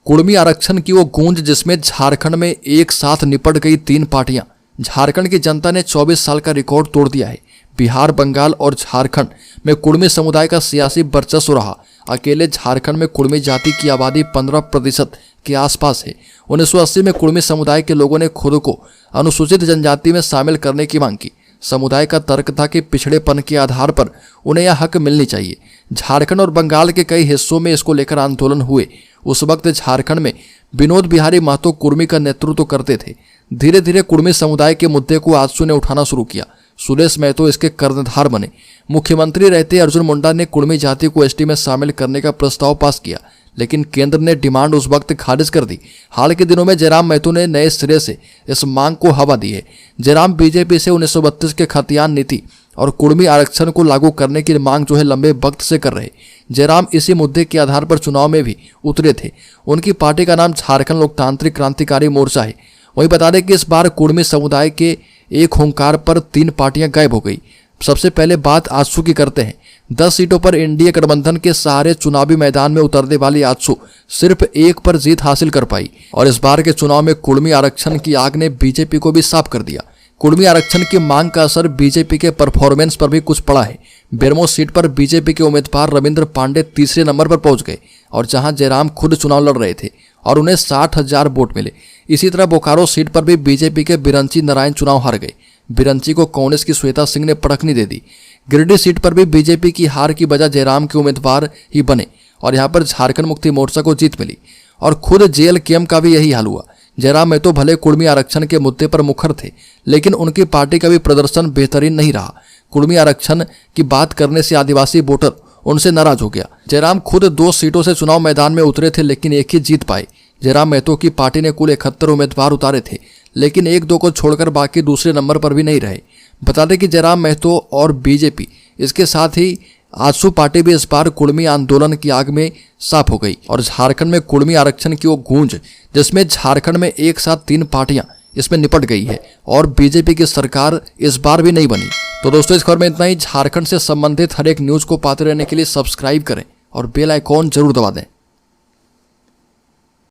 कुर्मी आरक्षण की वो गूंज जिसमें झारखंड में एक साथ निपट गई 3 पार्टियां। झारखंड की जनता ने 24 साल का रिकॉर्ड तोड़ दिया है। बिहार, बंगाल और झारखंड में कुर्मी समुदाय का सियासी वर्चस्व रहा। अकेले झारखंड में कुर्मी जाति की आबादी 15% के आसपास है। 1980 में कुर्मी समुदाय के लोगों ने खुद को अनुसूचित जनजाति में शामिल करने की मांग की। समुदाय का तर्क था कि पिछड़ेपन के आधार पर उन्हें यह हक मिलनी चाहिए। झारखंड और बंगाल के कई हिस्सों में इसको लेकर आंदोलन हुए। उस वक्त झारखंड में विनोद बिहारी महतो कुर्मी का नेतृत्व करते थे। धीरे धीरे कुर्मी समुदाय के मुद्दे को आजसू ने उठाना शुरू किया। सुरेश महतो इसके कर्णधार बने। मुख्यमंत्री रहते अर्जुन मुंडा ने कुर्मी जाति को एसटी में शामिल करने का प्रस्ताव पास किया, लेकिन केंद्र ने डिमांड उस वक्त खारिज कर दी। हाल के दिनों में जयराम महतो ने नए सिरे से इस मांग को हवा दी है। जयराम बीजेपी से 1932 के खतियान नीति और कुर्मी आरक्षण को लागू करने की मांग लंबे वक्त से कर रहे। जयराम इसी मुद्दे के आधार पर चुनाव में भी उतरे थे। उनकी पार्टी का नाम झारखंड लोकतांत्रिक क्रांतिकारी मोर्चा है। वहीं बता दें कि इस बार कुर्मी समुदाय के एक हुंकार पर 3 पार्टियां गायब हो गई। सबसे पहले बात आजसू की करते हैं। 10 सीटों पर एनडीए गठबंधन के सहारे चुनावी मैदान में उतरने वाली आजसू सिर्फ 1 पर जीत हासिल कर पाई और इस बार के चुनाव में कुर्मी आरक्षण की आग ने बीजेपी को भी साफ कर दिया। कुर्मी आरक्षण की मांग का असर बीजेपी के परफॉर्मेंस पर भी कुछ पड़ा है। बेरमो सीट पर बीजेपी के उम्मीदवार रविंद्र पांडे तीसरे नंबर पर पहुंच गए और जहां जयराम खुद चुनाव लड़ रहे थे और उन्हें 60,000 वोट मिले। इसी तरह बोकारो सीट पर भी बीजेपी के बिरंची नारायण चुनाव हार गए। बिरंची को कांग्रेस की श्वेता सिंह ने पटखनी दे दी। गिरिडीह सीट पर भी बीजेपी की हार की वजह जयराम के उम्मीदवार ही बने और यहां पर झारखंड मुक्ति मोर्चा को जीत मिली और खुद जेएलकेएम का भी यही हाल हुआ। जयराम महतो भले कुर्मी आरक्षण के मुद्दे पर मुखर थे, लेकिन उनकी पार्टी का भी प्रदर्शन बेहतरीन नहीं रहा। कुर्मी आरक्षण की बात करने से आदिवासी वोटर उनसे नाराज हो गया। जयराम खुद 2 सीटों से चुनाव मैदान में उतरे थे, लेकिन एक ही जीत पाए। जयराम महतो की पार्टी ने कुल 71 उम्मीदवार उतारे थे, लेकिन 1-2 को छोड़कर बाकी दूसरे नंबर पर भी नहीं रहे। बता दें कि जयराम महतो और बीजेपी, इसके साथ ही आजसू पार्टी भी इस बार कुर्मी आंदोलन की आग में साफ हो गई और झारखंड में कुर्मी आरक्षण की वो गूंज जिसमें झारखंड में एक साथ 3 पार्टियां इसमें निपट गई है और बीजेपी की सरकार इस बार भी नहीं बनी। तो दोस्तों, इस खबर में इतना ही। झारखंड से संबंधित हर एक न्यूज को पाते रहने के लिए सब्सक्राइब करें और बेल आइकॉन जरूर दबा दें।